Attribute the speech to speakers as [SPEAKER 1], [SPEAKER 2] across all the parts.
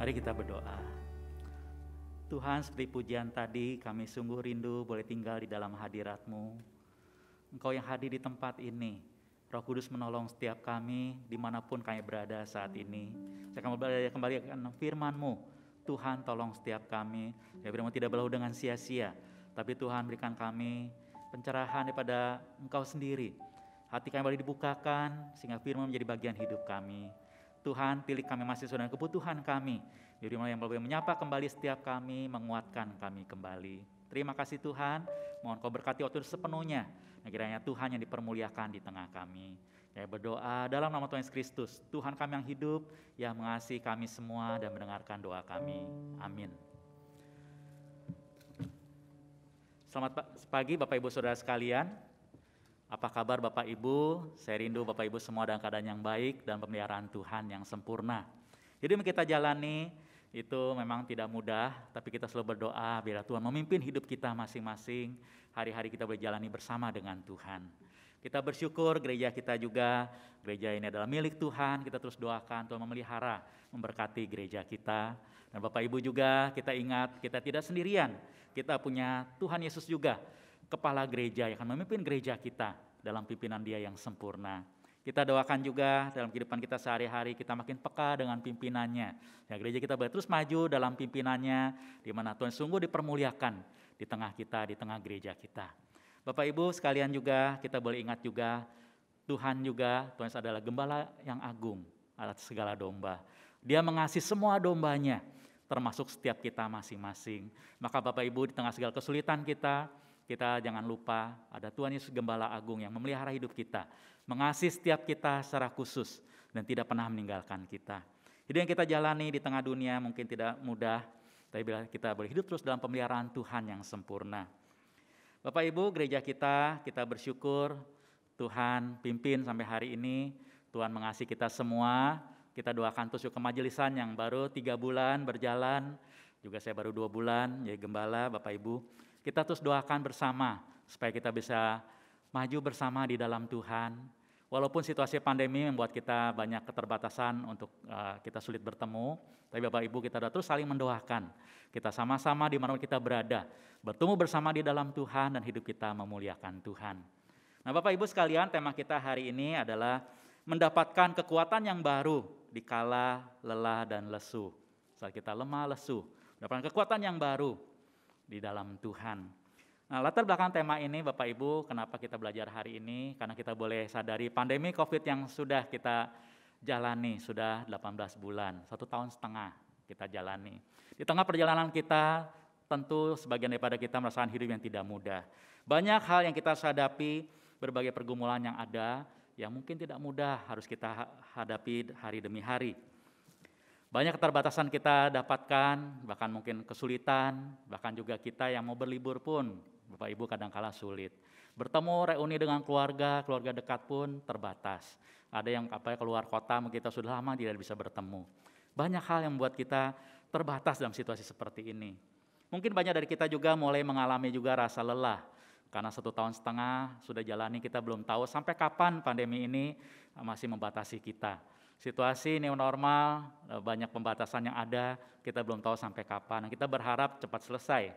[SPEAKER 1] Mari kita berdoa. Tuhan, seperti pujian tadi, kami sungguh rindu boleh tinggal di dalam hadirat-Mu. Engkau yang hadir di tempat ini. Roh Kudus menolong setiap kami dimanapun kami berada saat ini. Saya akan belajar kembali akan firman-Mu. Tuhan, tolong setiap kami. Ya, firman-Mu tidak berlalu dengan sia-sia. Tapi Tuhan, berikan kami pencerahan daripada Engkau sendiri. Hati kami boleh dibukakan sehingga firman menjadi bagian hidup kami. Tuhan, pilih kami masih dengan kebutuhan kami. Jadi yang boleh menyapa kembali setiap kami, menguatkan kami kembali. Terima kasih Tuhan, mohon Kau berkati waktu itu sepenuhnya. Nah, kiranya Tuhan yang dipermuliakan di tengah kami. Saya berdoa dalam nama Tuhan Yesus Kristus, Tuhan kami yang hidup, yang mengasihi kami semua dan mendengarkan doa kami. Amin. Selamat pagi Bapak Ibu Saudara sekalian. Apa kabar Bapak Ibu? Saya rindu Bapak Ibu semua dalam keadaan yang baik dan pemeliharaan Tuhan yang sempurna. Jadi yang kita jalani itu memang tidak mudah, tapi kita selalu berdoa biar Tuhan memimpin hidup kita masing-masing. Hari-hari kita boleh jalani bersama dengan Tuhan. Kita bersyukur gereja kita juga, gereja ini adalah milik Tuhan. Kita terus doakan Tuhan memelihara, memberkati gereja kita. Dan Bapak Ibu juga kita ingat kita tidak sendirian. Kita punya Tuhan Yesus juga, kepala gereja yang akan memimpin gereja kita dalam pimpinan Dia yang sempurna. Kita doakan juga dalam kehidupan kita sehari-hari kita makin peka dengan pimpinannya. Ya, gereja kita boleh terus maju dalam pimpinannya, di mana Tuhan sungguh dipermuliakan di tengah kita, di tengah gereja kita. Bapak Ibu sekalian juga kita boleh ingat juga Tuhan adalah gembala yang agung atas segala domba. Dia mengasihi semua dombanya, termasuk setiap kita masing-masing. Maka Bapak Ibu di tengah segala kesulitan kita jangan lupa ada Tuhan Yesus Gembala Agung yang memelihara hidup kita, mengasihi setiap kita secara khusus dan tidak pernah meninggalkan kita. Hidup yang kita jalani di tengah dunia mungkin tidak mudah, tapi bila kita boleh hidup terus dalam pemeliharaan Tuhan yang sempurna. Bapak Ibu, gereja kita bersyukur Tuhan pimpin sampai hari ini, Tuhan mengasihi kita semua. Kita doakan terus ke majelisan yang baru 3 bulan berjalan, juga saya baru 2 bulan jadi gembala. Bapak Ibu, kita terus doakan bersama supaya kita bisa maju bersama di dalam Tuhan. Walaupun situasi pandemi membuat kita banyak keterbatasan untuk kita sulit bertemu, tapi Bapak Ibu kita terus saling mendoakan. Kita sama-sama di mana kita berada, bertemu bersama di dalam Tuhan dan hidup kita memuliakan Tuhan. Nah Bapak Ibu sekalian, tema kita hari ini adalah mendapatkan kekuatan yang baru di kala lelah dan lesu. Saat kita lemah lesu, mendapatkan kekuatan yang baru di dalam Tuhan. Nah, latar belakang tema ini Bapak Ibu, kenapa kita belajar hari ini? Karena kita boleh sadari pandemi COVID yang sudah kita jalani, sudah 18 bulan, 1,5 tahun kita jalani. Di tengah perjalanan kita, tentu sebagian daripada kita merasakan hidup yang tidak mudah. Banyak hal yang kita hadapi, berbagai pergumulan yang ada, yang mungkin tidak mudah harus kita hadapi hari demi hari. Banyak keterbatasan kita dapatkan, bahkan mungkin kesulitan, bahkan juga kita yang mau berlibur pun, Bapak Ibu kadang-kala sulit. Bertemu, reuni dengan keluarga dekat pun terbatas. Ada yang keluar kota, mungkin kita sudah lama tidak bisa bertemu. Banyak hal yang membuat kita terbatas dalam situasi seperti ini. Mungkin banyak dari kita juga mulai mengalami juga rasa lelah. Karena 1,5 tahun sudah jalani, kita belum tahu sampai kapan pandemi ini masih membatasi kita. Situasi new normal, banyak pembatasan yang ada, kita belum tahu sampai kapan. Kita berharap cepat selesai,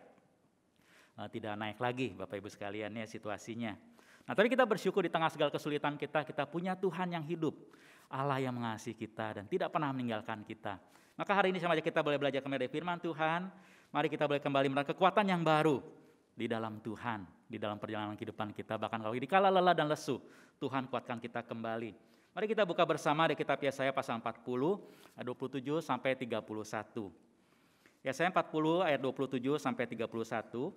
[SPEAKER 1] tidak naik lagi Bapak Ibu sekalian ya situasinya. Nah tapi kita bersyukur di tengah segala kesulitan kita punya Tuhan yang hidup, Allah yang mengasihi kita dan tidak pernah meninggalkan kita. Maka hari ini sama aja kita boleh belajar kembali dari firman Tuhan, mari kita boleh kembali merasakan kekuatan yang baru di dalam Tuhan, di dalam perjalanan kehidupan kita. Bahkan kalau dikala lelah dan lesu, Tuhan kuatkan kita kembali. Mari kita buka bersama di kitab Yesaya pasal 40, ayat 27 sampai 31. Yesaya 40 ayat 27 sampai 31.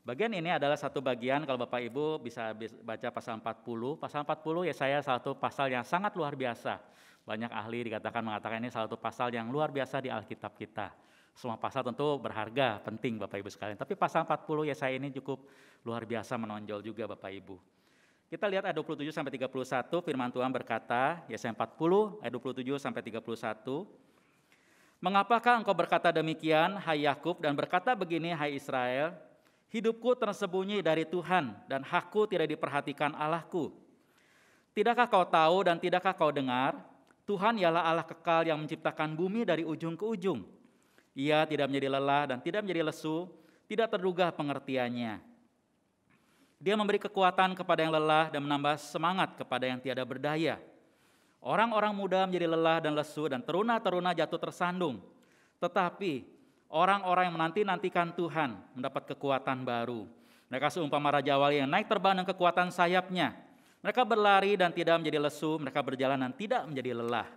[SPEAKER 1] Bagian ini adalah satu bagian, kalau Bapak Ibu bisa baca pasal 40. Pasal 40 Yesaya satu pasal yang sangat luar biasa. Banyak ahli mengatakan ini salah satu pasal yang luar biasa di Alkitab kita. Semua pasal tentu berharga, penting Bapak Ibu sekalian. Tapi pasal 40 Yesaya ini cukup luar biasa, menonjol juga Bapak Ibu. Kita lihat ayat 27 sampai 31, firman Tuhan berkata, Yesaya 40 ayat 27 sampai 31. Mengapakah engkau berkata demikian, hai Yakub, dan berkata begini, hai Israel, hidupku tersembunyi dari Tuhan dan hakku tidak diperhatikan Allahku. Tidakkah kau tahu dan tidakkah kau dengar? Tuhan ialah Allah kekal yang menciptakan bumi dari ujung ke ujung. Ia tidak menjadi lelah dan tidak menjadi lesu, tidak terduga pengertiannya. Dia memberi kekuatan kepada yang lelah dan menambah semangat kepada yang tiada berdaya. Orang-orang muda menjadi lelah dan lesu dan teruna-teruna jatuh tersandung. Tetapi orang-orang yang menanti-nantikan Tuhan mendapat kekuatan baru. Mereka seumpama raja wali yang naik terbang dengan kekuatan sayapnya. Mereka berlari dan tidak menjadi lesu, mereka berjalan dan tidak menjadi lelah.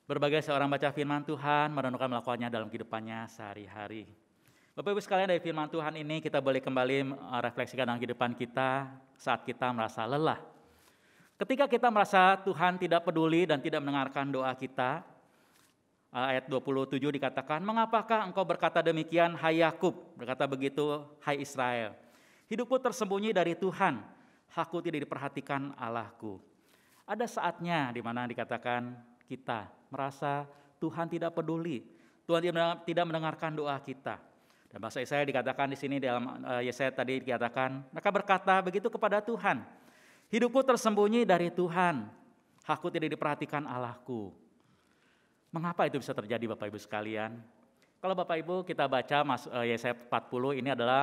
[SPEAKER 1] Berbagai seorang baca firman Tuhan, merenungkan melakukannya dalam kehidupannya sehari-hari. Bapak Ibu sekalian, dari firman Tuhan ini kita boleh kembali refleksikan dalam kehidupan kita saat kita merasa lelah. Ketika kita merasa Tuhan tidak peduli dan tidak mendengarkan doa kita, ayat 27 dikatakan, "Mengapakah engkau berkata demikian, hai Yakub?" Berkata begitu, hai Israel. "Hidupku tersembunyi dari Tuhan, aku tidak diperhatikan Allahku." Ada saatnya di mana dikatakan kita merasa Tuhan tidak peduli, Tuhan tidak mendengarkan doa kita. Dan bahasa Yesaya dikatakan di sini dalam Yesaya tadi dikatakan, mereka berkata begitu kepada Tuhan, "Hidupku tersembunyi dari Tuhan, aku tidak diperhatikan Allahku." Mengapa itu bisa terjadi Bapak Ibu sekalian? Kalau Bapak Ibu kita baca Yesaya 40 ini adalah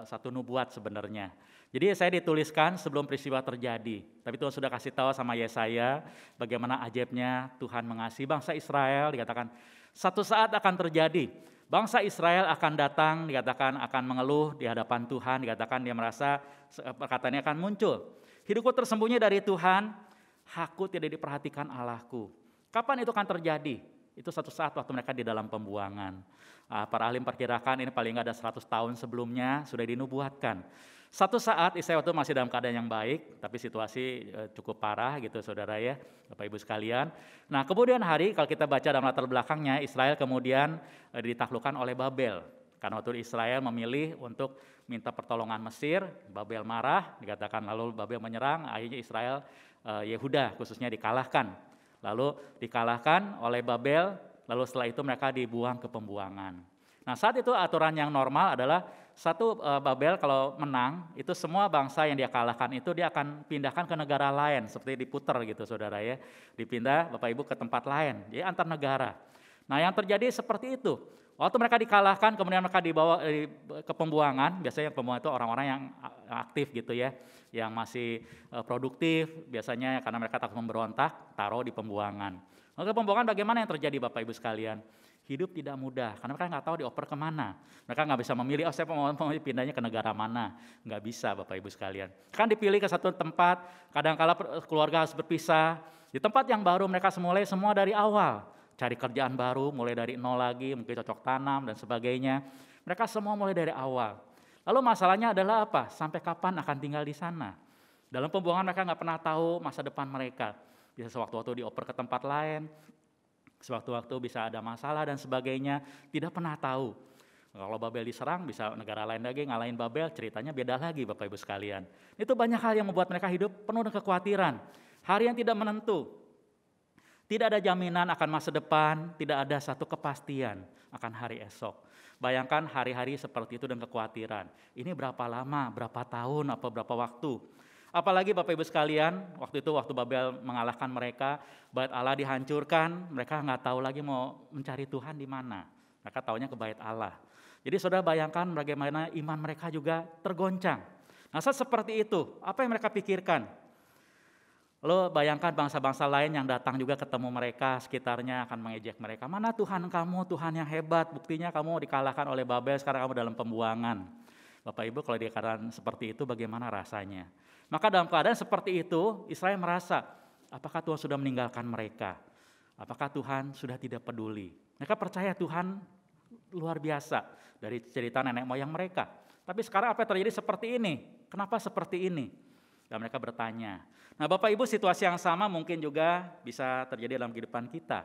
[SPEAKER 1] satu nubuat sebenarnya. Jadi Yesaya dituliskan sebelum peristiwa terjadi. Tapi Tuhan sudah kasih tahu sama Yesaya bagaimana ajaibnya Tuhan mengasihi bangsa Israel. Dikatakan satu saat akan terjadi. Bangsa Israel akan datang, dikatakan akan mengeluh di hadapan Tuhan. Dikatakan dia merasa perkataannya akan muncul. "Hidupku tersembunyi dari Tuhan, aku tidak diperhatikan Allahku." Kapan itu akan terjadi? Itu satu saat waktu mereka di dalam pembuangan. Para ahli perkirakan ini paling nggak ada 100 tahun sebelumnya sudah dinubuatkan. Satu saat Yesaya waktu masih dalam keadaan yang baik, tapi situasi cukup parah gitu saudara ya, Bapak Ibu sekalian. Nah kemudian hari kalau kita baca dalam latar belakangnya, Israel kemudian ditaklukkan oleh Babel. Karena waktu Israel memilih untuk minta pertolongan Mesir, Babel marah, dikatakan lalu Babel menyerang, akhirnya Israel, Yehuda khususnya dikalahkan. Lalu dikalahkan oleh Babel, lalu setelah itu mereka dibuang ke pembuangan. Nah saat itu aturan yang normal adalah satu Babel kalau menang, itu semua bangsa yang dia kalahkan itu dia akan pindahkan ke negara lain, seperti diputer gitu saudara ya. Dipindah Bapak Ibu ke tempat lain, jadi antar negara. Nah yang terjadi seperti itu. Waktu mereka dikalahkan, kemudian mereka dibawa ke pembuangan, biasanya yang pembuangan itu orang-orang yang aktif gitu ya, yang masih produktif, biasanya karena mereka takut memberontak, taruh di pembuangan. Lalu pembuangan bagaimana yang terjadi Bapak Ibu sekalian? Hidup tidak mudah, karena mereka nggak tahu dioper kemana. Mereka nggak bisa memilih, saya mau pindahnya ke negara mana. Nggak bisa Bapak Ibu sekalian. Kan dipilih ke satu tempat, kadang-kala keluarga harus berpisah. Di tempat yang baru mereka mulai semua dari awal. Cari kerjaan baru, mulai dari nol lagi, mungkin cocok tanam dan sebagainya. Mereka semua mulai dari awal. Lalu masalahnya adalah apa? Sampai kapan akan tinggal di sana? Dalam pembuangan mereka nggak pernah tahu masa depan mereka. Bisa sewaktu-waktu dioper ke tempat lain, sewaktu-waktu bisa ada masalah dan sebagainya, tidak pernah tahu. Kalau Babel diserang, bisa negara lain lagi ngalahin Babel, ceritanya beda lagi Bapak Ibu sekalian. Itu banyak hal yang membuat mereka hidup penuh dengan kekhawatiran. Hari yang tidak menentu. Tidak ada jaminan akan masa depan, tidak ada satu kepastian akan hari esok. Bayangkan hari-hari seperti itu dan kekhawatiran. Ini berapa lama, berapa tahun, apa berapa waktu. Apalagi Bapak Ibu sekalian, waktu Babel mengalahkan mereka, bait Allah dihancurkan, mereka nggak tahu lagi mau mencari Tuhan di mana. Mereka taunya ke bait Allah. Jadi saudara bayangkan bagaimana iman mereka juga tergoncang. Nah saat seperti itu, apa yang mereka pikirkan? Lalu bayangkan bangsa-bangsa lain yang datang juga ketemu mereka, sekitarnya akan mengejek mereka. Mana Tuhan kamu, Tuhan yang hebat, buktinya kamu dikalahkan oleh Babel, sekarang kamu dalam pembuangan. Bapak Ibu kalau di keadaan seperti itu bagaimana rasanya? Maka dalam keadaan seperti itu, Israel merasa, apakah Tuhan sudah meninggalkan mereka? Apakah Tuhan sudah tidak peduli? Mereka percaya Tuhan luar biasa dari cerita nenek moyang mereka. Tapi sekarang apa yang terjadi seperti ini? Kenapa seperti ini? Dan mereka bertanya. Nah Bapak Ibu situasi yang sama mungkin juga bisa terjadi dalam kehidupan kita.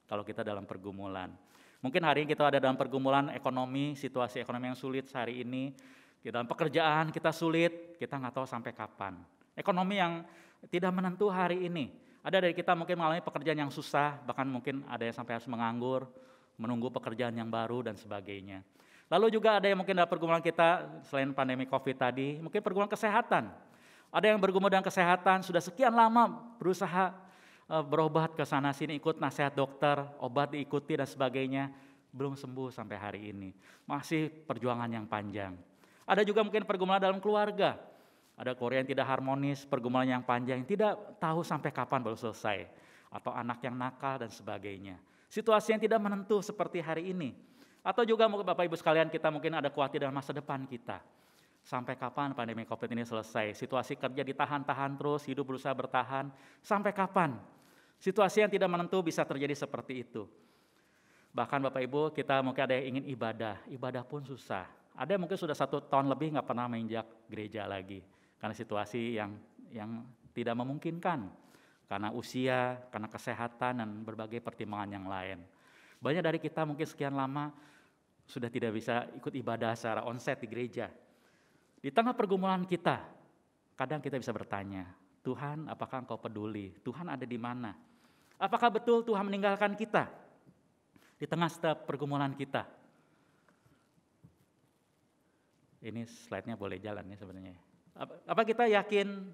[SPEAKER 1] Kalau kita dalam pergumulan. Mungkin hari ini kita ada dalam pergumulan ekonomi, situasi ekonomi yang sulit sehari ini. Di dalam pekerjaan kita sulit, kita nggak tahu sampai kapan. Ekonomi yang tidak menentu hari ini. Ada dari kita mungkin mengalami pekerjaan yang susah, bahkan mungkin ada yang sampai harus menganggur, menunggu pekerjaan yang baru dan sebagainya. Lalu juga ada yang mungkin dalam pergumulan kita, selain pandemi COVID tadi, mungkin pergumulan kesehatan. Ada yang bergumul dengan kesehatan, sudah sekian lama berusaha berobat ke sana sini, ikut nasihat dokter, obat diikuti dan sebagainya, belum sembuh sampai hari ini. Masih perjuangan yang panjang. Ada juga mungkin pergumulan dalam keluarga. Ada keluarga yang tidak harmonis, pergumulan yang panjang, tidak tahu sampai kapan baru selesai. Atau anak yang nakal dan sebagainya. Situasi yang tidak menentu seperti hari ini. Atau juga mungkin Bapak Ibu sekalian, kita mungkin ada khawatir dengan masa depan kita. Sampai kapan pandemi COVID ini selesai? Situasi kerja ditahan-tahan terus, hidup berusaha bertahan. Sampai kapan? Situasi yang tidak menentu bisa terjadi seperti itu. Bahkan Bapak Ibu, kita mungkin ada yang ingin ibadah pun susah. Ada yang mungkin sudah 1 tahun lebih nggak pernah menginjak gereja lagi. Karena situasi yang tidak memungkinkan. Karena usia, karena kesehatan, dan berbagai pertimbangan yang lain. Banyak dari kita mungkin sekian lama sudah tidak bisa ikut ibadah secara onsite di gereja. Di tengah pergumulan kita, kadang kita bisa bertanya, Tuhan apakah Engkau peduli? Tuhan ada di mana? Apakah betul Tuhan meninggalkan kita? Di tengah setiap pergumulan kita. Ini slide-nya boleh jalan ya sebenarnya. Apa kita yakin,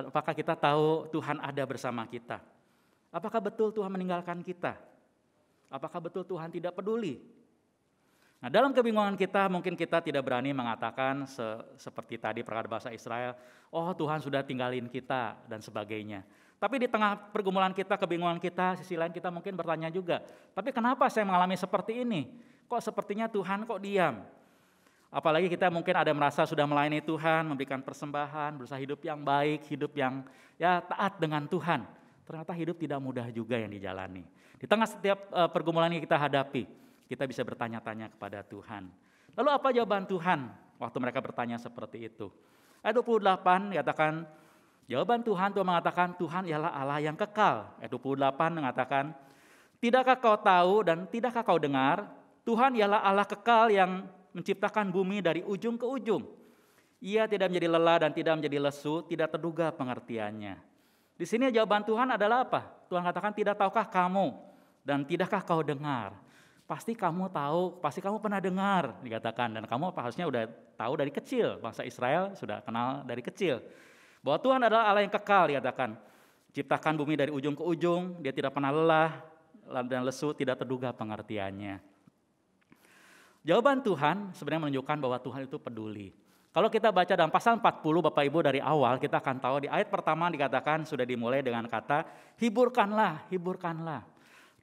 [SPEAKER 1] apakah kita tahu Tuhan ada bersama kita? Apakah betul Tuhan meninggalkan kita? Apakah betul Tuhan tidak peduli? Nah, dalam kebingungan kita mungkin kita tidak berani mengatakan seperti tadi perkara bahasa Israel, oh Tuhan sudah tinggalin kita dan sebagainya. Tapi di tengah pergumulan kita, kebingungan kita, sisi lain kita mungkin bertanya juga, tapi kenapa saya mengalami seperti ini? Kok sepertinya Tuhan kok diam? Apalagi kita mungkin ada merasa sudah melayani Tuhan, memberikan persembahan, berusaha hidup yang baik, hidup yang taat dengan Tuhan. Ternyata hidup tidak mudah juga yang dijalani. Di tengah setiap pergumulan yang kita hadapi, kita bisa bertanya-tanya kepada Tuhan. Lalu apa jawaban Tuhan waktu mereka bertanya seperti itu? Ayat 28 katakan, jawaban Tuhan mengatakan, Tuhan ialah Allah yang kekal. Ayat 28 mengatakan, tidakkah kau tahu dan tidakkah kau dengar, Tuhan ialah Allah kekal yang menciptakan bumi dari ujung ke ujung. Ia tidak menjadi lelah dan tidak menjadi lesu, tidak terduga pengertiannya. Di sini jawaban Tuhan adalah apa? Tuhan katakan, tidak tahukah kamu dan tidakkah kau dengar? Pasti kamu tahu, pasti kamu pernah dengar dikatakan, dan kamu harusnya udah tahu dari kecil, bangsa Israel sudah kenal dari kecil bahwa Tuhan adalah Allah yang kekal dikatakan, ciptakan bumi dari ujung ke ujung, dia tidak pernah lelah dan lesu, tidak terduga pengertiannya. Jawaban Tuhan sebenarnya menunjukkan bahwa Tuhan itu peduli. Kalau kita baca dalam pasal 40 Bapak Ibu dari awal, kita akan tahu di ayat pertama dikatakan sudah dimulai dengan kata hiburkanlah, hiburkanlah.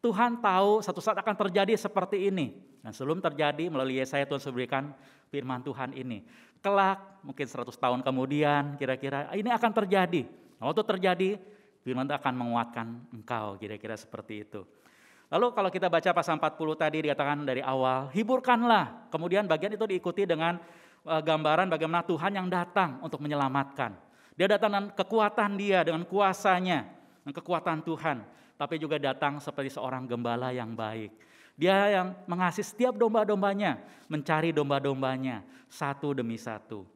[SPEAKER 1] Tuhan tahu satu saat akan terjadi seperti ini. Dan sebelum terjadi melalui Yesaya Tuhan berikan firman Tuhan ini. Kelak mungkin 100 tahun kemudian kira-kira ini akan terjadi. Nah, waktu terjadi firman itu akan menguatkan engkau, kira-kira seperti itu. Lalu kalau kita baca pasal 40 tadi dikatakan dari awal, hiburkanlah. Kemudian bagian itu diikuti dengan gambaran bagaimana Tuhan yang datang untuk menyelamatkan. Dia datang dengan kekuatan dia, dengan kuasanya, dengan kekuatan Tuhan. Tapi juga datang seperti seorang gembala yang baik. Dia yang mengasihi setiap domba-dombanya, mencari domba-dombanya satu demi satu.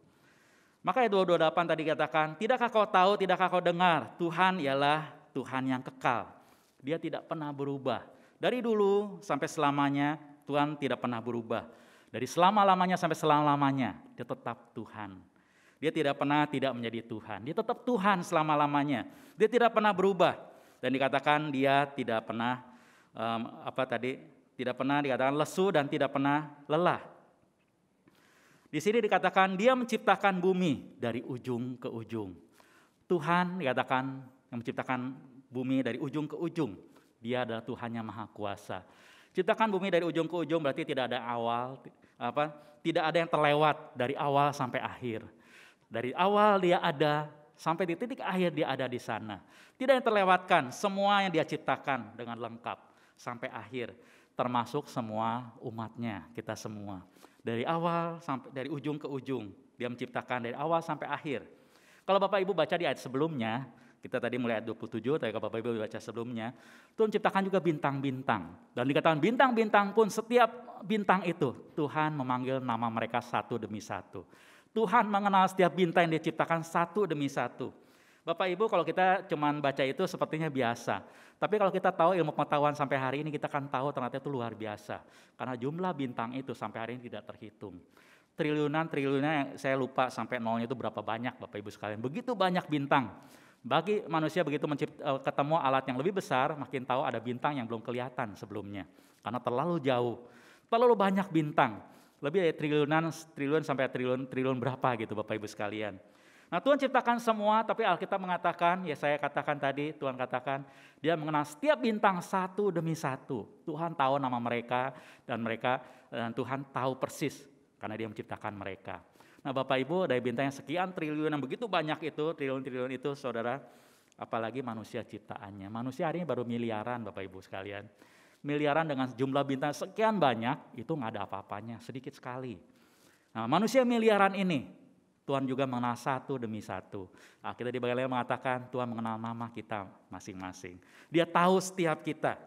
[SPEAKER 1] Maka ayat 28 tadi katakan, tidakkah kau tahu, tidakkah kau dengar, Tuhan ialah Tuhan yang kekal. Dia tidak pernah berubah. Dari dulu sampai selamanya Tuhan tidak pernah berubah. Dari selama-lamanya sampai selama-lamanya dia tetap Tuhan. Dia tidak pernah tidak menjadi Tuhan. Dia tetap Tuhan selama-lamanya. Dia tidak pernah berubah. Dan dikatakan dia tidak pernah tidak pernah dikatakan lesu dan tidak pernah lelah. Di sini dikatakan dia menciptakan bumi dari ujung ke ujung. Tuhan dikatakan yang menciptakan bumi dari ujung ke ujung. Dia adalah Tuhan yang Maha Kuasa. Ciptakan bumi dari ujung ke ujung berarti tidak ada awal, tidak ada yang terlewat dari awal sampai akhir. Dari awal dia ada sampai di titik akhir dia ada di sana. Tidak yang terlewatkan, semua yang dia ciptakan dengan lengkap sampai akhir. Termasuk semua umatnya, kita semua. Dari awal sampai dari ujung ke ujung, dia menciptakan dari awal sampai akhir. Kalau Bapak Ibu baca di ayat sebelumnya, kita tadi mulai ayat 27, tapi kalau Bapak Ibu baca sebelumnya, Tuhan menciptakan juga bintang-bintang. Dan dikatakan bintang-bintang pun setiap bintang itu, Tuhan memanggil nama mereka satu demi satu. Tuhan mengenal setiap bintang yang diciptakan satu demi satu. Bapak Ibu kalau kita cuma baca itu sepertinya biasa. Tapi kalau kita tahu ilmu pengetahuan sampai hari ini kita akan tahu ternyata itu luar biasa. Karena jumlah bintang itu sampai hari ini tidak terhitung. Triliunan saya lupa sampai nolnya itu berapa banyak Bapak Ibu sekalian. Begitu banyak bintang. Bagi manusia begitu ketemu alat yang lebih besar, makin tahu ada bintang yang belum kelihatan sebelumnya. Karena terlalu jauh, terlalu banyak bintang. Lebih dari triliun sampai triliun berapa gitu Bapak Ibu sekalian. Nah Tuhan ciptakan semua, tapi Alkitab mengatakan, ya saya katakan tadi, Tuhan katakan, dia mengenal setiap bintang satu demi satu. Tuhan tahu nama mereka, dan Tuhan tahu persis, karena dia menciptakan mereka. Nah Bapak Ibu, dari bintang yang sekian triliun, yang begitu banyak itu, triliun-triliun itu saudara, apalagi manusia ciptaannya. Manusia hari ini baru miliaran Bapak Ibu sekalian. Miliaran dengan jumlah bintang sekian banyak, itu nggak ada apa-apanya, sedikit sekali. Nah manusia miliaran ini, Tuhan juga mengenal satu demi satu. Kita di bagian lain mengatakan Tuhan mengenal nama kita masing-masing. Dia tahu setiap kita.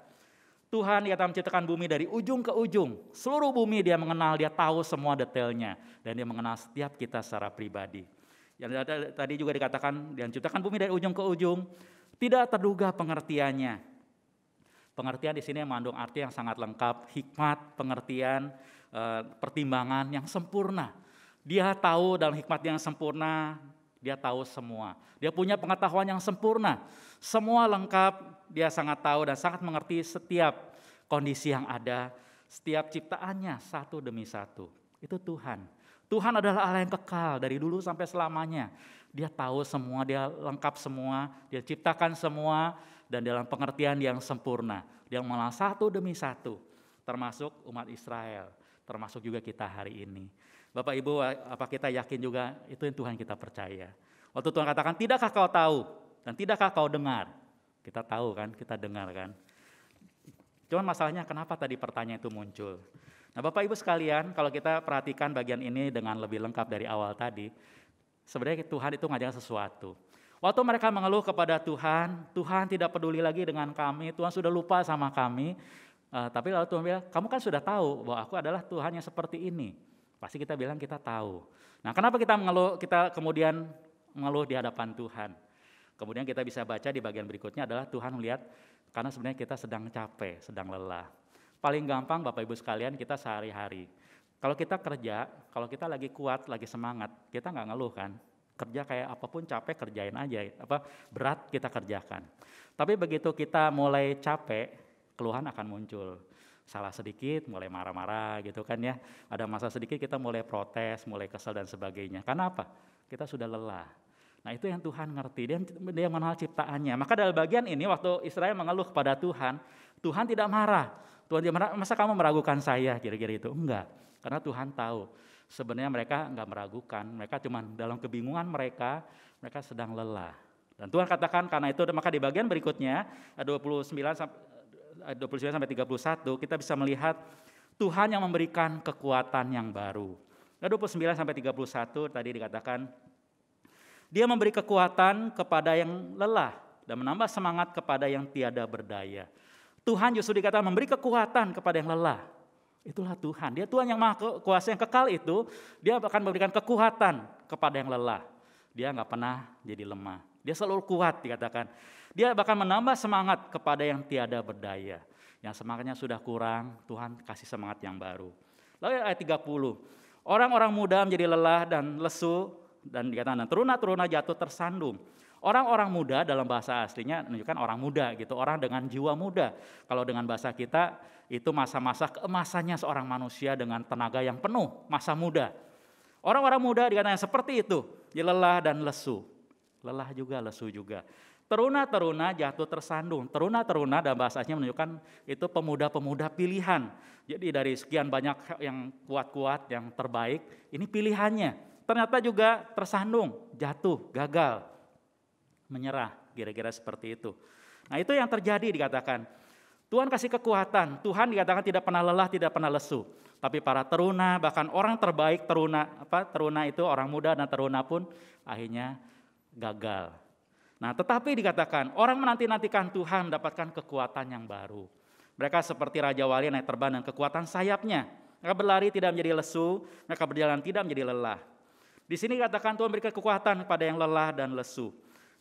[SPEAKER 1] Tuhan dia menciptakan bumi dari ujung ke ujung. Seluruh bumi dia mengenal, dia tahu semua detailnya. Dan dia mengenal setiap kita secara pribadi. Yang tadi juga dikatakan dia menciptakan bumi dari ujung ke ujung. Tidak terduga pengertiannya. Pengertian di sini mengandung arti yang sangat lengkap, hikmat, pengertian, pertimbangan yang sempurna. Dia tahu dalam hikmat yang sempurna, dia tahu semua. Dia punya pengetahuan yang sempurna, semua lengkap, dia sangat tahu dan sangat mengerti setiap kondisi yang ada, setiap ciptaannya satu demi satu. Itu Tuhan. Tuhan adalah Allah yang kekal dari dulu sampai selamanya. Dia tahu semua, dia lengkap semua, dia ciptakan semua, dan dalam pengertian yang sempurna. Dia mengenal satu demi satu, termasuk umat Israel, termasuk juga kita hari ini. Bapak Ibu, apa kita yakin juga itu yang Tuhan kita percaya? Waktu Tuhan katakan, tidakkah kau tahu dan tidakkah kau dengar? Kita tahu kan, kita dengar kan. Cuman masalahnya kenapa tadi pertanyaan itu muncul? Nah Bapak Ibu sekalian, kalau kita perhatikan bagian ini dengan lebih lengkap dari awal tadi, sebenarnya Tuhan itu ngajarin sesuatu. Waktu mereka mengeluh kepada Tuhan, Tuhan tidak peduli lagi dengan kami, Tuhan sudah lupa sama kami. Tapi lalu Tuhan bilang, kamu kan sudah tahu bahwa aku adalah Tuhan yang seperti ini. Pasti kita bilang kita tahu. Nah kenapa kita kemudian mengeluh di hadapan Tuhan? Kemudian kita bisa baca di bagian berikutnya adalah Tuhan melihat, karena sebenarnya kita sedang capek, sedang lelah. Paling gampang Bapak Ibu sekalian kita sehari-hari. Kalau kita kerja, kalau kita lagi kuat, lagi semangat, kita nggak ngeluh kan. Kerja kayak apapun capek kerjain aja, berat kita kerjakan. Tapi begitu kita mulai capek, keluhan akan muncul. Salah sedikit mulai marah-marah gitu kan ya. Ada masa sedikit kita mulai protes, mulai kesel dan sebagainya. Karena apa? Kita sudah lelah. Nah itu yang Tuhan ngerti, dia mengenal ciptaannya. Maka dalam bagian ini waktu Israel mengeluh kepada Tuhan, Tuhan tidak marah. Tuhan tidak marah, masa kamu meragukan saya? Kira-kira itu. Enggak, karena Tuhan tahu. Sebenarnya mereka enggak meragukan, mereka cuma dalam kebingungan mereka sedang lelah. Dan Tuhan katakan karena itu, maka di bagian berikutnya 29 sampai 31 kita bisa melihat Tuhan yang memberikan kekuatan yang baru. 29 sampai 31 tadi dikatakan dia memberi kekuatan kepada yang lelah dan menambah semangat kepada yang tiada berdaya. Tuhan justru dikatakan memberi kekuatan kepada yang lelah. Itulah Tuhan, dia Tuhan yang maha kuasa yang kekal itu, dia akan memberikan kekuatan kepada yang lelah. Dia nggak pernah jadi lemah, dia selalu kuat dikatakan. Dia bahkan menambah semangat kepada yang tiada berdaya. Yang semangatnya sudah kurang, Tuhan kasih semangat yang baru. Lalu ayat 30, orang-orang muda menjadi lelah dan lesu, dan dikatakan teruna-teruna jatuh tersandung. Orang-orang muda dalam bahasa aslinya menunjukkan orang muda gitu, orang dengan jiwa muda. Kalau dengan bahasa kita itu masa-masa keemasannya seorang manusia dengan tenaga yang penuh, masa muda. Orang-orang muda dikatakan seperti itu, lelah dan lesu. Lelah juga, lesu juga. Teruna-teruna jatuh tersandung. Teruna-teruna dalam bahasa aslinya menunjukkan itu pemuda-pemuda pilihan. Jadi dari sekian banyak yang kuat-kuat, yang terbaik, ini pilihannya. Ternyata juga tersandung, jatuh, gagal, menyerah, kira-kira seperti itu. Nah itu yang terjadi dikatakan. Tuhan kasih kekuatan, Tuhan dikatakan tidak pernah lelah, tidak pernah lesu. Tapi para teruna, bahkan orang terbaik teruna itu orang muda dan teruna pun akhirnya gagal. Nah tetapi dikatakan orang menanti-nantikan Tuhan mendapatkan kekuatan yang baru. Mereka seperti Raja Wali naik terbang dengan kekuatan sayapnya. Mereka berlari tidak menjadi lesu, mereka berjalan tidak menjadi lelah. Di sini dikatakan Tuhan berikan kekuatan kepada yang lelah dan lesu.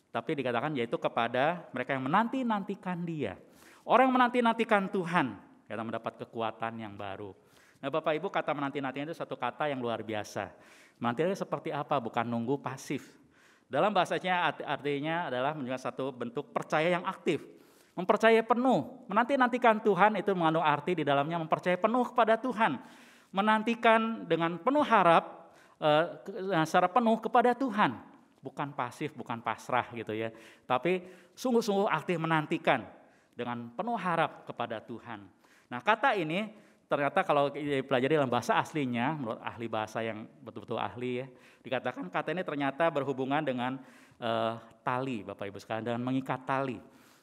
[SPEAKER 1] Tapi dikatakan yaitu kepada mereka yang menanti-nantikan Dia. Orang yang menanti-nantikan Tuhan, kita mendapat kekuatan yang baru. Nah Bapak Ibu, kata menanti-nantikan itu satu kata yang luar biasa. Menanti itu seperti apa? Bukan nunggu pasif. Dalam bahasanya artinya adalah menunjukkan satu bentuk percaya yang aktif. Mempercayai penuh, menanti-nantikan Tuhan itu mengandung arti di dalamnya mempercayai penuh kepada Tuhan. Menantikan dengan penuh harap, secara penuh kepada Tuhan. Bukan pasif, bukan pasrah gitu ya. Tapi sungguh-sungguh aktif menantikan dengan penuh harap kepada Tuhan. Nah, kata ini ternyata kalau dipelajari dalam bahasa aslinya, menurut ahli bahasa yang betul-betul ahli ya, dikatakan kata ini ternyata berhubungan dengan tali, Bapak Ibu sekalian, dengan mengikat tali.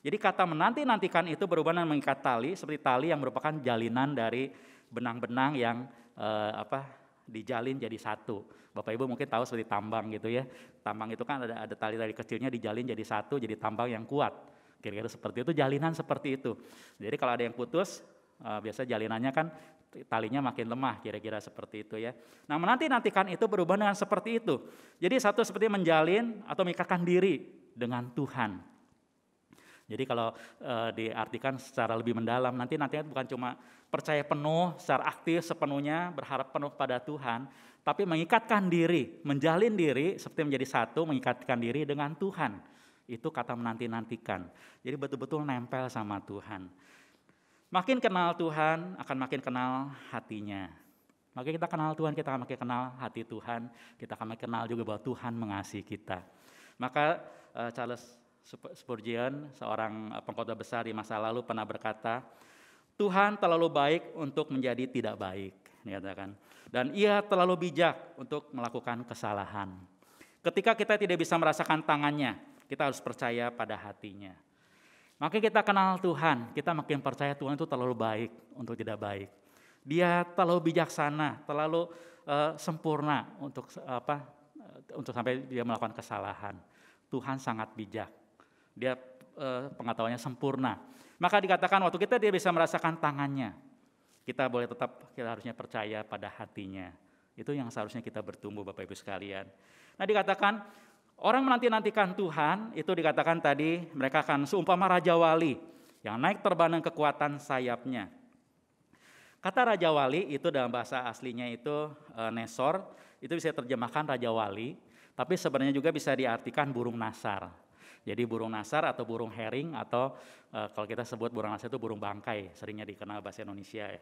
[SPEAKER 1] Jadi kata menanti-nantikan itu berhubungan dengan mengikat tali, seperti tali yang merupakan jalinan dari benang-benang yang dijalin jadi satu. Bapak Ibu mungkin tahu seperti tambang gitu ya. Tambang itu kan ada tali-tali kecilnya dijalin jadi satu, jadi tambang yang kuat. Kira-kira seperti itu, jalinan seperti itu. Jadi kalau ada yang putus, biasa jalinannya kan talinya makin lemah, kira-kira seperti itu ya. Nah, menanti-nantikan itu berhubungan dengan seperti itu. Jadi satu seperti menjalin atau mengikatkan diri dengan Tuhan. Jadi kalau diartikan secara lebih mendalam, nantinya bukan cuma percaya penuh, secara aktif sepenuhnya, berharap penuh pada Tuhan, tapi mengikatkan diri, menjalin diri seperti menjadi satu, mengikatkan diri dengan Tuhan. Itu kata menanti-nantikan. Jadi betul-betul nempel sama Tuhan. Makin kenal Tuhan, akan makin kenal hatinya. Makin kita kenal Tuhan, kita akan makin kenal hati Tuhan, kita akan makin kenal juga bahwa Tuhan mengasihi kita. Maka Charles Spurgeon, seorang pengkhotbah besar di masa lalu pernah berkata, Tuhan terlalu baik untuk menjadi tidak baik, dikatakan. Dan ia terlalu bijak untuk melakukan kesalahan. Ketika kita tidak bisa merasakan tangannya, kita harus percaya pada hatinya. Makin kita kenal Tuhan, kita makin percaya Tuhan itu terlalu baik untuk tidak baik. Dia terlalu bijaksana, terlalu sempurna untuk sampai dia melakukan kesalahan. Tuhan sangat bijak. Dia pengetahuannya sempurna. Maka dikatakan waktu kita dia bisa merasakan tangannya, kita harusnya percaya pada hatinya. Itu yang seharusnya kita bertumbuh, Bapak Ibu sekalian. Nah, dikatakan orang menanti-nantikan Tuhan, itu dikatakan tadi mereka akan seumpama Raja Wali yang naik terbang dengan kekuatan sayapnya. Kata Raja Wali itu dalam bahasa aslinya itu Nesor, itu bisa terjemahkan Raja Wali, tapi sebenarnya juga bisa diartikan burung nasar. Jadi burung nasar atau burung herring atau kalau kita sebut burung nasar itu burung bangkai, seringnya dikenal bahasa Indonesia ya.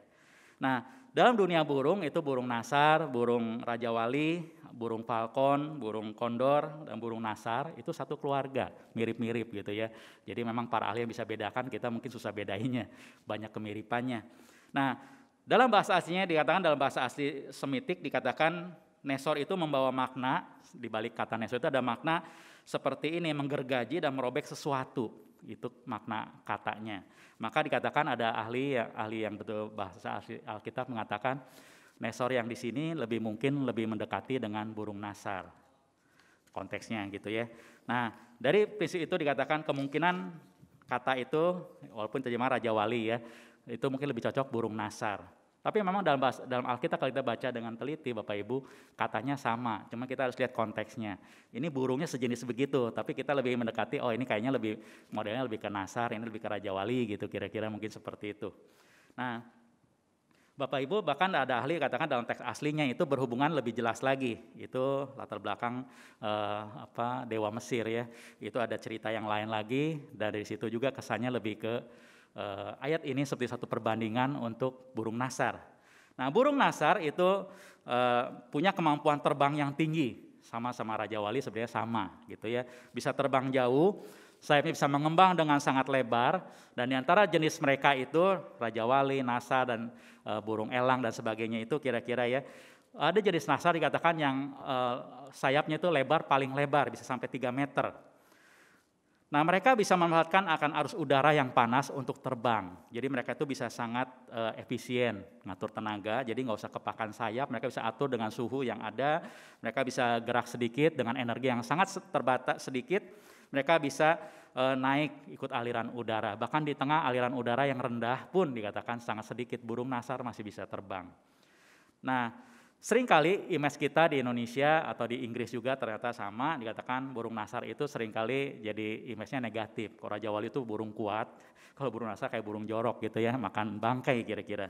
[SPEAKER 1] Nah, dalam dunia burung itu burung nasar, burung Raja Wali, burung falcon, burung kondor, dan burung nasar itu satu keluarga, mirip-mirip gitu ya. Jadi memang para ahli yang bisa bedakan, kita mungkin susah bedainnya, banyak kemiripannya. Nah, dalam bahasa aslinya dikatakan, dalam bahasa asli Semitik dikatakan Nesor itu membawa makna, di balik kata Nesor itu ada makna seperti ini, menggergaji dan merobek sesuatu, itu makna katanya. Maka dikatakan ada ahli yang betul bahasa asli Alkitab mengatakan Nesor yang di sini lebih mendekati dengan burung nasar, konteksnya gitu ya. Nah, dari prinsip itu dikatakan kemungkinan kata itu walaupun terjemah Raja Wali ya, itu mungkin lebih cocok burung nasar. Tapi memang dalam Alkitab kalau kita baca dengan teliti, Bapak Ibu, katanya sama. Cuma kita harus lihat konteksnya. Ini burungnya sejenis begitu, tapi kita lebih mendekati, oh ini kayaknya modelnya lebih ke nasar, ini lebih ke Raja Wali gitu, kira-kira mungkin seperti itu. Nah, Bapak Ibu bahkan ada ahli katakan dalam teks aslinya itu berhubungan lebih jelas lagi. Itu latar belakang Dewa Mesir ya. Itu ada cerita yang lain lagi, dan dari situ juga kesannya lebih ke ayat ini seperti satu perbandingan untuk burung nasar. Nah, burung nasar itu punya kemampuan terbang yang tinggi, sama Raja Wali sebenarnya sama gitu ya. Bisa terbang jauh, sayapnya bisa mengembang dengan sangat lebar, dan di antara jenis mereka itu Raja Wali, nasar, dan burung elang dan sebagainya itu kira-kira ya. Ada jenis nasar dikatakan yang sayapnya itu paling lebar, bisa sampai 3 meter. Nah, mereka bisa memanfaatkan akan arus udara yang panas untuk terbang. Jadi mereka itu bisa sangat efisien ngatur tenaga, jadi nggak usah kepakan sayap, mereka bisa atur dengan suhu yang ada, mereka bisa gerak sedikit dengan energi yang sangat terbatas sedikit, mereka bisa naik ikut aliran udara. Bahkan di tengah aliran udara yang rendah pun dikatakan sangat sedikit, burung nasar masih bisa terbang. Nah, seringkali image kita di Indonesia atau di Inggris juga ternyata sama, dikatakan burung nasar itu seringkali jadi image-nya negatif. Kalau Raja Wali itu burung kuat, kalau burung nasar kayak burung jorok gitu ya, makan bangkai kira-kira.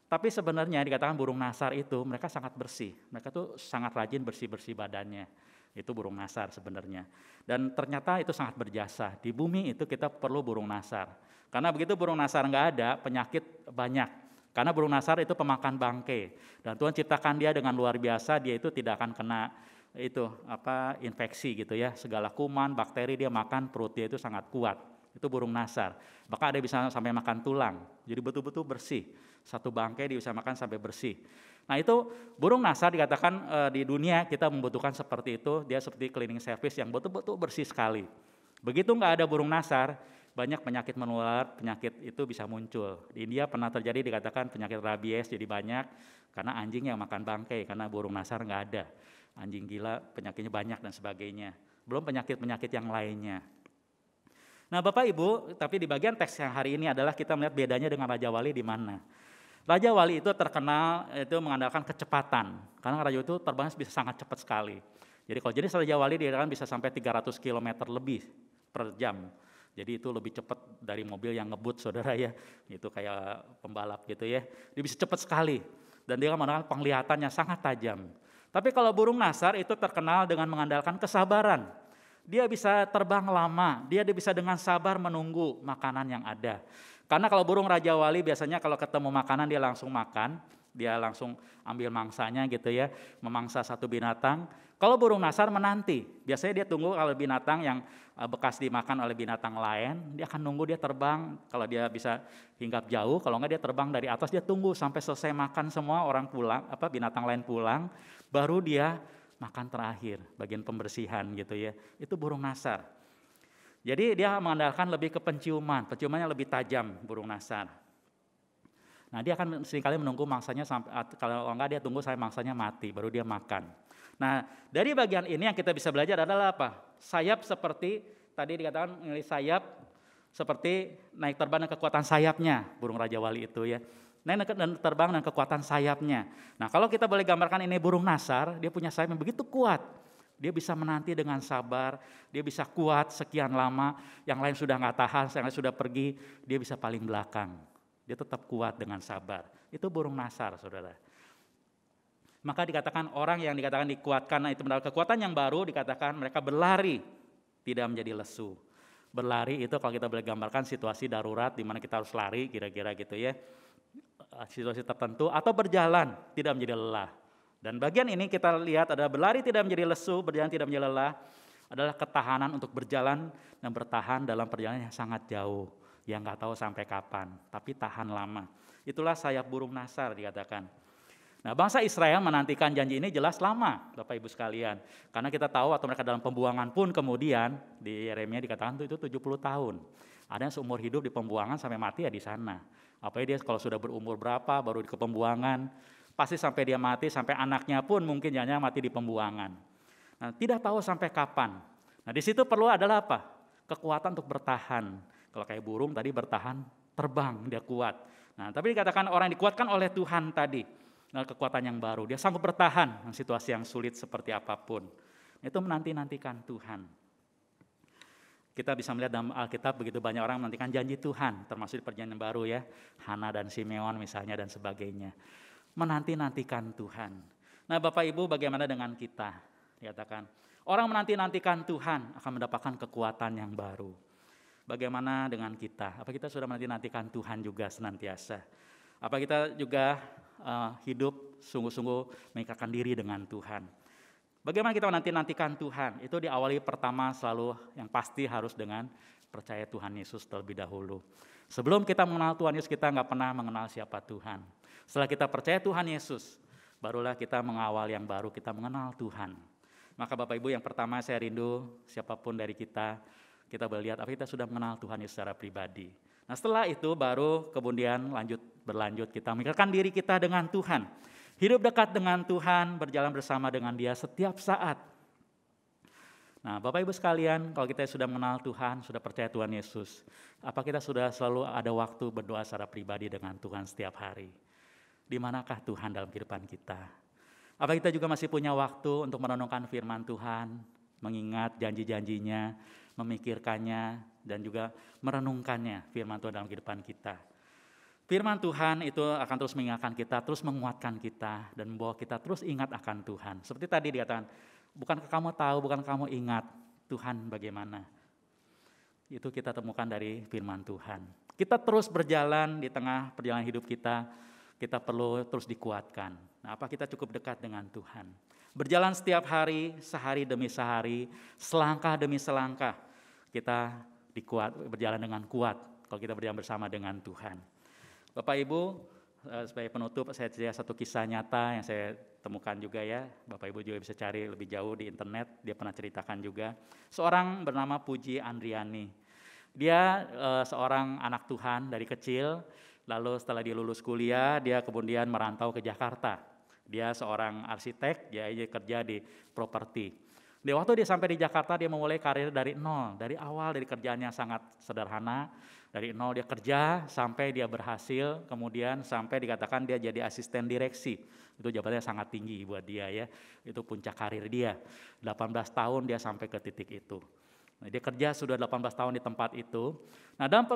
[SPEAKER 1] Tapi sebenarnya dikatakan burung nasar itu mereka sangat bersih, mereka tuh sangat rajin bersih-bersih badannya. Itu burung nasar sebenarnya. Dan ternyata itu sangat berjasa. Di bumi itu kita perlu burung nasar. Karena begitu burung nasar nggak ada, penyakit banyak. Karena burung nasar itu pemakan bangkai. Dan Tuhan ciptakan dia dengan luar biasa, dia itu tidak akan kena infeksi gitu ya. Segala kuman, bakteri dia makan, perut dia itu sangat kuat. Itu burung nasar. Bahkan ada bisa sampai makan tulang. Jadi betul-betul bersih. Satu bangkai dia bisa makan sampai bersih. Nah itu burung nasar dikatakan di dunia kita membutuhkan seperti itu, dia seperti cleaning service yang betul-betul bersih sekali. Begitu nggak ada burung nasar, banyak penyakit menular, penyakit itu bisa muncul. Di India pernah terjadi dikatakan penyakit rabies jadi banyak karena anjing yang makan bangkai, karena burung nasar nggak ada. Anjing gila penyakitnya banyak dan sebagainya. Belum penyakit-penyakit yang lainnya. Nah Bapak Ibu, tapi di bagian teks yang hari ini adalah kita melihat bedanya dengan Raja Wali di mana. Raja Wali itu terkenal itu mengandalkan kecepatan, karena Raja itu terbang bisa sangat cepat sekali. Jadi kalau jenis Raja Wali dia kan bisa sampai 300 km lebih per jam. Jadi itu lebih cepat dari mobil yang ngebut saudara ya, itu kayak pembalap gitu ya. Dia bisa cepat sekali dan dia mengandalkan penglihatannya sangat tajam. Tapi kalau burung nasar itu terkenal dengan mengandalkan kesabaran. Dia bisa terbang lama, dia bisa dengan sabar menunggu makanan yang ada. Karena kalau burung Raja Wali biasanya kalau ketemu makanan dia langsung makan, dia langsung ambil mangsanya gitu ya, memangsa satu binatang. Kalau burung nasar menanti, biasanya dia tunggu kalau binatang yang bekas dimakan oleh binatang lain, dia akan nunggu dia terbang, kalau dia bisa hinggap jauh, kalau enggak dia terbang dari atas, dia tunggu sampai selesai makan semua orang pulang, binatang lain pulang, baru dia makan terakhir, bagian pembersihan gitu ya, itu burung nasar. Jadi dia mengandalkan lebih ke penciuman, penciumannya lebih tajam burung nasar. Nah dia akan seringkali menunggu mangsanya sampai, kalau enggak dia tunggu sampai mangsanya mati, baru dia makan. Nah dari bagian ini yang kita bisa belajar adalah apa? Sayap seperti, tadi dikatakan sayap seperti naik terbang dan kekuatan sayapnya, burung Raja Wali itu ya. Naik dan terbang dan kekuatan sayapnya. Nah kalau kita boleh gambarkan ini burung nasar, dia punya sayap yang begitu kuat. Dia bisa menanti dengan sabar, dia bisa kuat sekian lama, yang lain sudah nggak tahan, yang lain sudah pergi, dia bisa paling belakang. Dia tetap kuat dengan sabar. Itu burung nasar, saudara. Maka dikatakan orang yang dikatakan dikuatkan, nah itu mendapat kekuatan yang baru, dikatakan mereka berlari, tidak menjadi lesu. Berlari itu kalau kita boleh gambarkan situasi darurat, di mana kita harus lari, kira-kira gitu ya. Situasi tertentu, atau berjalan, tidak menjadi lelah. Dan bagian ini kita lihat adalah berlari tidak menjadi lesu, berjalan tidak menjadi lelah, adalah ketahanan untuk berjalan dan bertahan dalam perjalanan yang sangat jauh, yang nggak tahu sampai kapan, tapi tahan lama. Itulah sayap burung nasar dikatakan. Nah bangsa Israel menantikan janji ini jelas lama Bapak Ibu sekalian. Karena kita tahu atau mereka dalam pembuangan pun kemudian di Yeremia dikatakan itu 70 tahun. Ada yang seumur hidup di pembuangan sampai mati ya di sana. Apalagi dia kalau sudah berumur berapa baru ke pembuangan. Pasti sampai dia mati, sampai anaknya pun mungkin jangan mati di pembuangan. Nah, tidak tahu sampai kapan. Nah, di situ perlu adalah apa? Kekuatan untuk bertahan. Kalau kayak burung tadi bertahan, terbang, dia kuat. Nah, tapi dikatakan orang yang dikuatkan oleh Tuhan tadi, nah, kekuatan yang baru. Dia sanggup bertahan dalam situasi yang sulit seperti apapun. Itu menanti-nantikan Tuhan. Kita bisa melihat dalam Alkitab begitu banyak orang menantikan janji Tuhan, termasuk di perjanjian baru ya, Hana dan Simeon misalnya dan sebagainya. Menanti-nantikan Tuhan. Nah Bapak Ibu bagaimana dengan kita? Dikatakan, orang menanti-nantikan Tuhan akan mendapatkan kekuatan yang baru. Bagaimana dengan kita? Apa kita sudah menanti-nantikan Tuhan juga senantiasa? Apa kita juga hidup sungguh-sungguh mengikatkan diri dengan Tuhan? Bagaimana kita menanti-nantikan Tuhan? Itu diawali pertama selalu yang pasti harus dengan percaya Tuhan Yesus terlebih dahulu. Sebelum kita mengenal Tuhan Yesus, kita nggak pernah mengenal siapa Tuhan. Setelah kita percaya Tuhan Yesus, barulah kita mengawal yang baru, kita mengenal Tuhan. Maka Bapak Ibu yang pertama saya rindu siapapun dari kita boleh lihat apa kita sudah mengenal Tuhan Yesus secara pribadi. Nah setelah itu baru kemudian berlanjut kita memikirkan diri kita dengan Tuhan. Hidup dekat dengan Tuhan, berjalan bersama dengan Dia setiap saat. Nah Bapak Ibu sekalian, kalau kita sudah mengenal Tuhan, sudah percaya Tuhan Yesus, apa kita sudah selalu ada waktu berdoa secara pribadi dengan Tuhan setiap hari? Di manakah Tuhan dalam kehidupan kita? Apa kita juga masih punya waktu untuk merenungkan firman Tuhan, mengingat janji-janjinya, memikirkannya, dan juga merenungkannya firman Tuhan dalam kehidupan kita? Firman Tuhan itu akan terus mengingatkan kita, terus menguatkan kita, dan membawa kita terus ingat akan Tuhan. Seperti tadi dikatakan, Bukankah kamu tahu, bukankah kamu ingat Tuhan bagaimana? Itu kita temukan dari firman Tuhan. Kita terus berjalan di tengah perjalanan hidup kita perlu terus dikuatkan. Nah, apa kita cukup dekat dengan Tuhan? Berjalan setiap hari, sehari demi sehari, selangkah demi selangkah, kita berjalan dengan kuat kalau kita berjalan bersama dengan Tuhan. Bapak Ibu, sebagai penutup saya cerita satu kisah nyata yang saya temukan juga ya. Bapak Ibu juga bisa cari lebih jauh di internet, dia pernah ceritakan juga. Seorang bernama Puji Andriani. Dia seorang anak Tuhan dari kecil, lalu setelah dia lulus kuliah, dia kemudian merantau ke Jakarta. Dia seorang arsitek, dia kerja di properti. Di waktu dia sampai di Jakarta, dia memulai karir dari nol, dari awal, dari kerjaan yang sangat sederhana. Dari nol dia kerja sampai dia berhasil, kemudian sampai dikatakan dia jadi asisten direksi. Itu jabatannya sangat tinggi buat dia ya, itu puncak karir dia. 18 tahun dia sampai ke titik itu. Nah, dia kerja sudah 18 tahun di tempat itu. Nah, dalam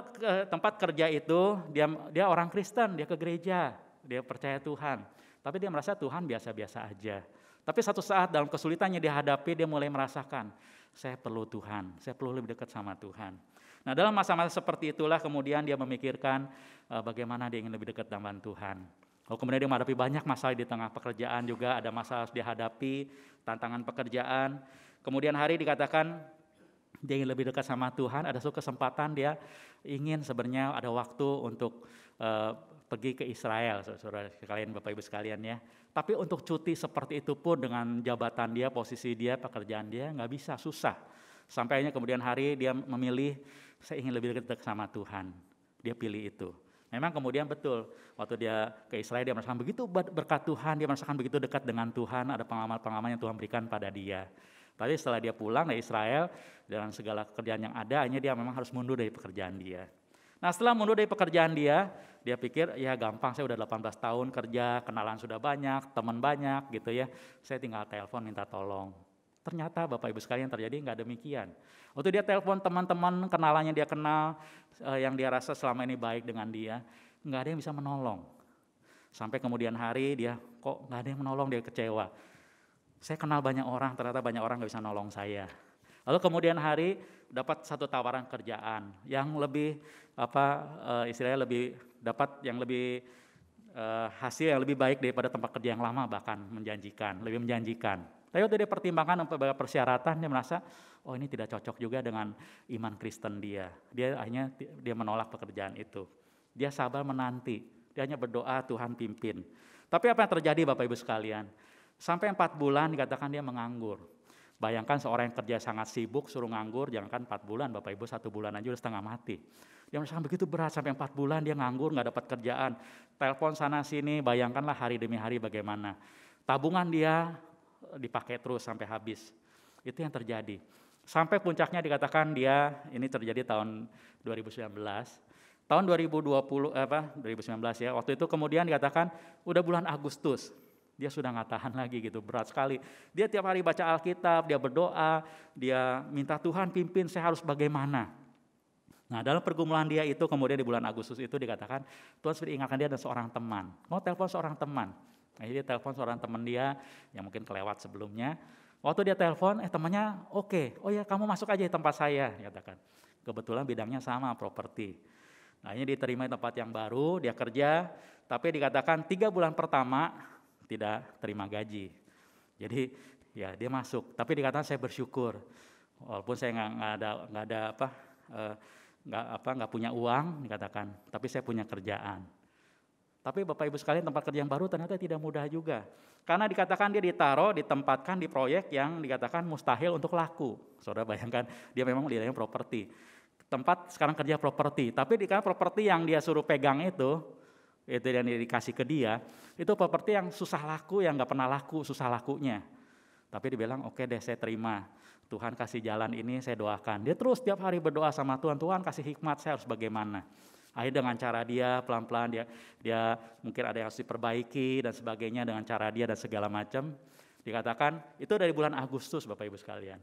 [SPEAKER 1] tempat kerja itu dia orang Kristen, dia ke gereja, dia percaya Tuhan. Tapi dia merasa Tuhan biasa-biasa aja. Tapi satu saat dalam kesulitannya dihadapi, dia mulai merasakan, saya perlu Tuhan, saya perlu lebih dekat sama Tuhan. Nah, dalam masa-masa seperti itulah kemudian dia memikirkan bagaimana dia ingin lebih dekat dengan Tuhan. Lalu kemudian dia menghadapi banyak masalah di tengah pekerjaan juga, ada masalah harus dihadapi, tantangan pekerjaan. Kemudian hari dikatakan dia ingin lebih dekat sama Tuhan, ada suatu kesempatan dia ingin sebenarnya ada waktu untuk pergi ke Israel, saudara sekalian, Bapak Ibu sekalian ya. Tapi untuk cuti seperti itu pun dengan jabatan dia, posisi dia, pekerjaan dia nggak bisa, susah. Sampai akhirnya kemudian hari dia memilih, saya ingin lebih dekat sama Tuhan. Dia pilih itu. Memang kemudian betul, waktu dia ke Israel dia merasakan begitu berkat Tuhan, dia merasakan begitu dekat dengan Tuhan, ada pengalaman-pengalaman yang Tuhan berikan pada dia. Tapi setelah dia pulang dari Israel, dengan segala pekerjaan yang ada, akhirnya dia memang harus mundur dari pekerjaan dia. Nah, setelah mundur dari pekerjaan dia pikir ya gampang, saya udah 18 tahun kerja, kenalan sudah banyak, teman banyak gitu ya. Saya tinggal telepon minta tolong. Ternyata Bapak Ibu sekalian terjadi nggak demikian. Waktu dia telepon teman-teman kenalannya dia kenal, yang dia rasa selama ini baik dengan dia, nggak ada yang bisa menolong. Sampai kemudian hari dia kok nggak ada yang menolong, dia kecewa. Saya kenal banyak orang, ternyata banyak orang nggak bisa nolong saya. Lalu kemudian hari dapat satu tawaran kerjaan yang lebih istilahnya lebih dapat yang lebih hasil yang lebih baik daripada tempat kerja yang lama, bahkan lebih menjanjikan. Tapi waktu dia pertimbangkan beberapa persyaratan, dia merasa oh ini tidak cocok juga dengan iman Kristen dia. Dia akhirnya dia menolak pekerjaan itu. Dia sabar menanti, dia hanya berdoa Tuhan pimpin. Tapi apa yang terjadi Bapak Ibu sekalian? Sampai 4 bulan dikatakan dia menganggur. Bayangkan seorang yang kerja sangat sibuk suruh nganggur, jangankan 4 bulan, Bapak Ibu 1 bulan aja udah setengah mati. Dia merasakan begitu berat, sampai 4 bulan dia nganggur, gak dapat kerjaan. Telepon sana sini, bayangkanlah hari demi hari bagaimana. Tabungan dia dipakai terus sampai habis. Itu yang terjadi. Sampai puncaknya dikatakan ini terjadi tahun 2019. Tahun 2019 ya, waktu itu kemudian dikatakan udah bulan Agustus. Dia sudah nggak tahan lagi gitu, berat sekali. Dia tiap hari baca Alkitab, dia berdoa, dia minta Tuhan pimpin saya harus bagaimana. Nah, dalam pergumulan dia itu kemudian di bulan Agustus itu dikatakan Tuhan seperti ingatkan dia ada seorang teman. Mau telepon seorang teman. Nah, dia telepon seorang teman dia yang mungkin kelewat sebelumnya. Waktu dia telepon, temannya oke. Oh ya kamu masuk aja di tempat saya, dikatakan. Kebetulan bidangnya sama, properti. Nah, ini diterima di tempat yang baru, dia kerja, tapi dikatakan 3 bulan pertama tidak terima gaji. Jadi ya dia masuk, tapi dikatakan saya bersyukur. Walaupun saya nggak punya uang dikatakan, tapi saya punya kerjaan. Tapi Bapak Ibu sekalian tempat kerja yang baru ternyata tidak mudah juga. Karena dikatakan dia ditempatkan di proyek yang dikatakan mustahil untuk laku. Saudara bayangkan dia memang di dalam properti. Tempat sekarang kerja properti, tapi dikatakan properti yang dia suruh pegang itu yang dikasih ke dia, itu properti yang susah laku, yang gak pernah laku, susah lakunya. Tapi dia bilang, oke deh saya terima, Tuhan kasih jalan ini saya doakan. Dia terus tiap hari berdoa sama Tuhan, Tuhan kasih hikmat saya harus bagaimana. Akhirnya dengan cara dia pelan-pelan dia mungkin ada yang harus diperbaiki dan sebagainya dengan cara dia dan segala macam. Dikatakan itu dari bulan Agustus Bapak Ibu sekalian.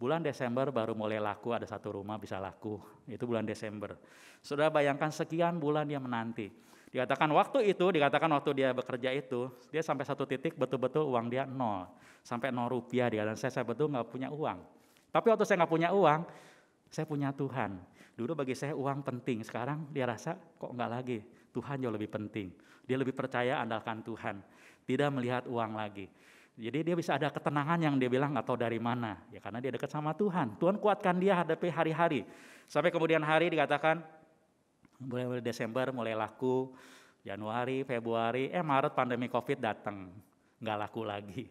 [SPEAKER 1] Bulan Desember baru mulai laku, ada 1 rumah bisa laku, itu bulan Desember. Saudara bayangkan sekian bulan dia menanti. Dikatakan waktu dia bekerja itu, dia sampai satu titik betul-betul uang dia 0. Sampai 0 rupiah, dikatakan saya betul nggak punya uang. Tapi waktu saya nggak punya uang, saya punya Tuhan. Dulu bagi saya uang penting, sekarang dia rasa kok nggak lagi. Tuhan jauh lebih penting. Dia lebih percaya andalkan Tuhan, tidak melihat uang lagi. Jadi dia bisa ada ketenangan yang dia bilang nggak tahu dari mana. Ya karena dia dekat sama Tuhan. Tuhan kuatkan dia hadapi hari-hari. Sampai kemudian hari dikatakan, mulai Desember mulai laku, Januari, Februari, Maret pandemi COVID datang, nggak laku lagi.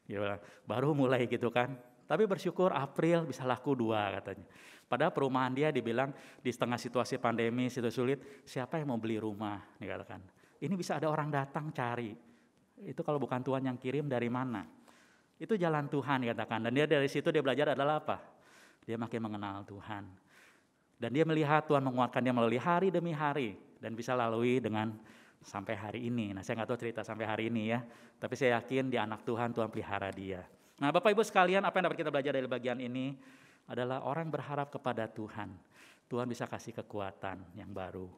[SPEAKER 1] Ya, baru mulai gitu kan. Tapi bersyukur April bisa laku 2 katanya. Padahal perumahan dia dibilang di setengah situasi pandemi, situasi sulit, siapa yang mau beli rumah? Dikatakan. Ini bisa ada orang datang cari. Itu kalau bukan Tuhan yang kirim dari mana? Itu jalan Tuhan dikatakan. Dan dia dari situ dia belajar adalah apa? Dia makin mengenal Tuhan. Dan dia melihat Tuhan menguatkan dia melalui hari demi hari. Dan bisa lalui dengan sampai hari ini. Nah saya nggak tahu cerita sampai hari ini ya. Tapi saya yakin di anak Tuhan, Tuhan pelihara dia. Nah Bapak Ibu sekalian, apa yang dapat kita belajar dari bagian ini? Adalah orang berharap kepada Tuhan. Tuhan bisa kasih kekuatan yang baru.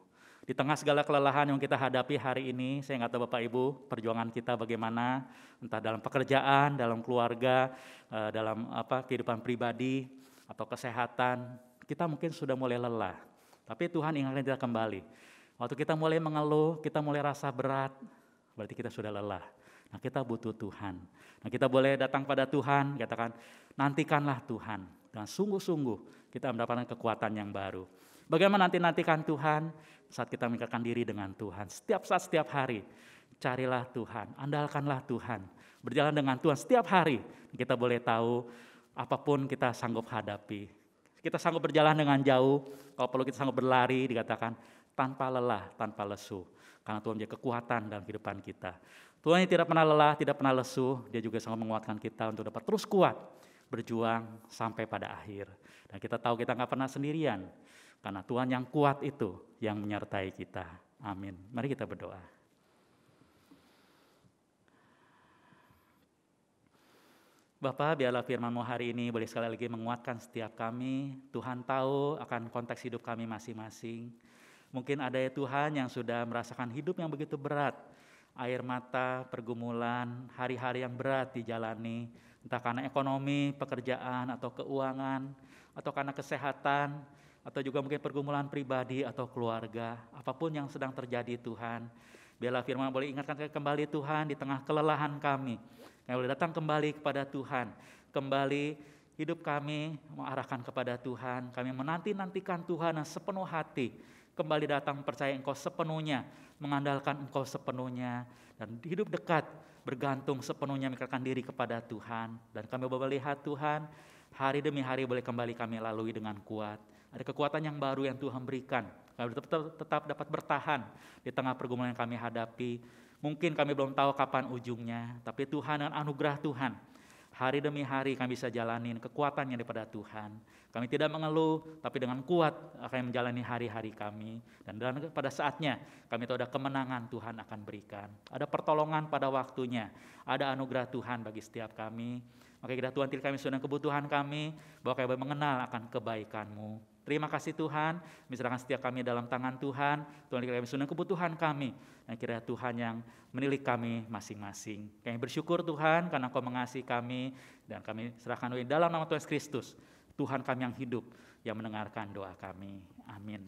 [SPEAKER 1] Di tengah segala kelelahan yang kita hadapi hari ini, saya nggak tahu Bapak Ibu, perjuangan kita bagaimana, entah dalam pekerjaan, dalam keluarga, dalam kehidupan pribadi, atau kesehatan, kita mungkin sudah mulai lelah. Tapi Tuhan ingatkan kita kembali. Waktu kita mulai mengeluh, kita mulai rasa berat, berarti kita sudah lelah. Nah kita butuh Tuhan. Nah kita boleh datang pada Tuhan, katakan nantikanlah Tuhan. Dan sungguh-sungguh kita mendapatkan kekuatan yang baru. Bagaimana nantikan Tuhan? Saat kita mengingatkan diri dengan Tuhan. Setiap saat, setiap hari. Carilah Tuhan, andalkanlah Tuhan. Berjalan dengan Tuhan setiap hari. Kita boleh tahu apapun kita sanggup hadapi. Kita sanggup berjalan dengan jauh. Kalau perlu kita sanggup berlari, dikatakan tanpa lelah, tanpa lesu. Karena Tuhan menjadi kekuatan dalam kehidupan kita. Tuhan yang tidak pernah lelah, tidak pernah lesu. Dia juga sanggup menguatkan kita untuk dapat terus kuat. Berjuang sampai pada akhir. Dan kita tahu kita nggak pernah sendirian. Karena Tuhan yang kuat itu yang menyertai kita. Amin. Mari kita berdoa. Bapak, biarlah firman-Mu hari ini boleh sekali lagi menguatkan setiap kami. Tuhan tahu akan konteks hidup kami masing-masing. Mungkin ada ya Tuhan yang sudah merasakan hidup yang begitu berat. Air mata, pergumulan, hari-hari yang berat dijalani. Entah karena ekonomi, pekerjaan, atau keuangan, atau karena kesehatan, atau juga mungkin pergumulan pribadi atau keluarga. Apapun yang sedang terjadi Tuhan. Biarlah firman boleh ingatkan kembali Tuhan di tengah kelelahan kami. Kami boleh datang kembali kepada Tuhan. Kembali hidup kami mengarahkan kepada Tuhan. Kami menanti-nantikan Tuhan yang sepenuh hati. Kembali datang percaya Engkau sepenuhnya. Mengandalkan Engkau sepenuhnya. Dan hidup dekat bergantung sepenuhnya mengikrarkan diri kepada Tuhan. Dan kami boleh lihat Tuhan, hari demi hari boleh kembali kami lalui dengan kuat. Ada kekuatan yang baru yang Tuhan berikan. Kami tetap dapat bertahan di tengah pergumulan yang kami hadapi. Mungkin kami belum tahu kapan ujungnya, tapi Tuhan dan anugerah Tuhan. Hari demi hari kami bisa jalanin kekuatannya daripada Tuhan. Kami tidak mengeluh, tapi dengan kuat akan menjalani hari-hari kami. Dan pada saatnya kami tahu ada kemenangan Tuhan akan berikan. Ada pertolongan pada waktunya. Ada anugerah Tuhan bagi setiap kami. Maka kita Tuhan tilai kami sudah kebutuhan kami, bahwa kami mengenal akan kebaikan-Mu. Terima kasih Tuhan, misalkan setiap kami dalam tangan Tuhan, Tuhan kami sudah kebutuhan kami. Dan kira Tuhan yang menilik kami masing-masing. Kami bersyukur Tuhan karena Engkau mengasihi kami, dan kami serahkan dalam nama Tuhan Yesus Kristus, Tuhan kami yang hidup, yang mendengarkan doa kami. Amin.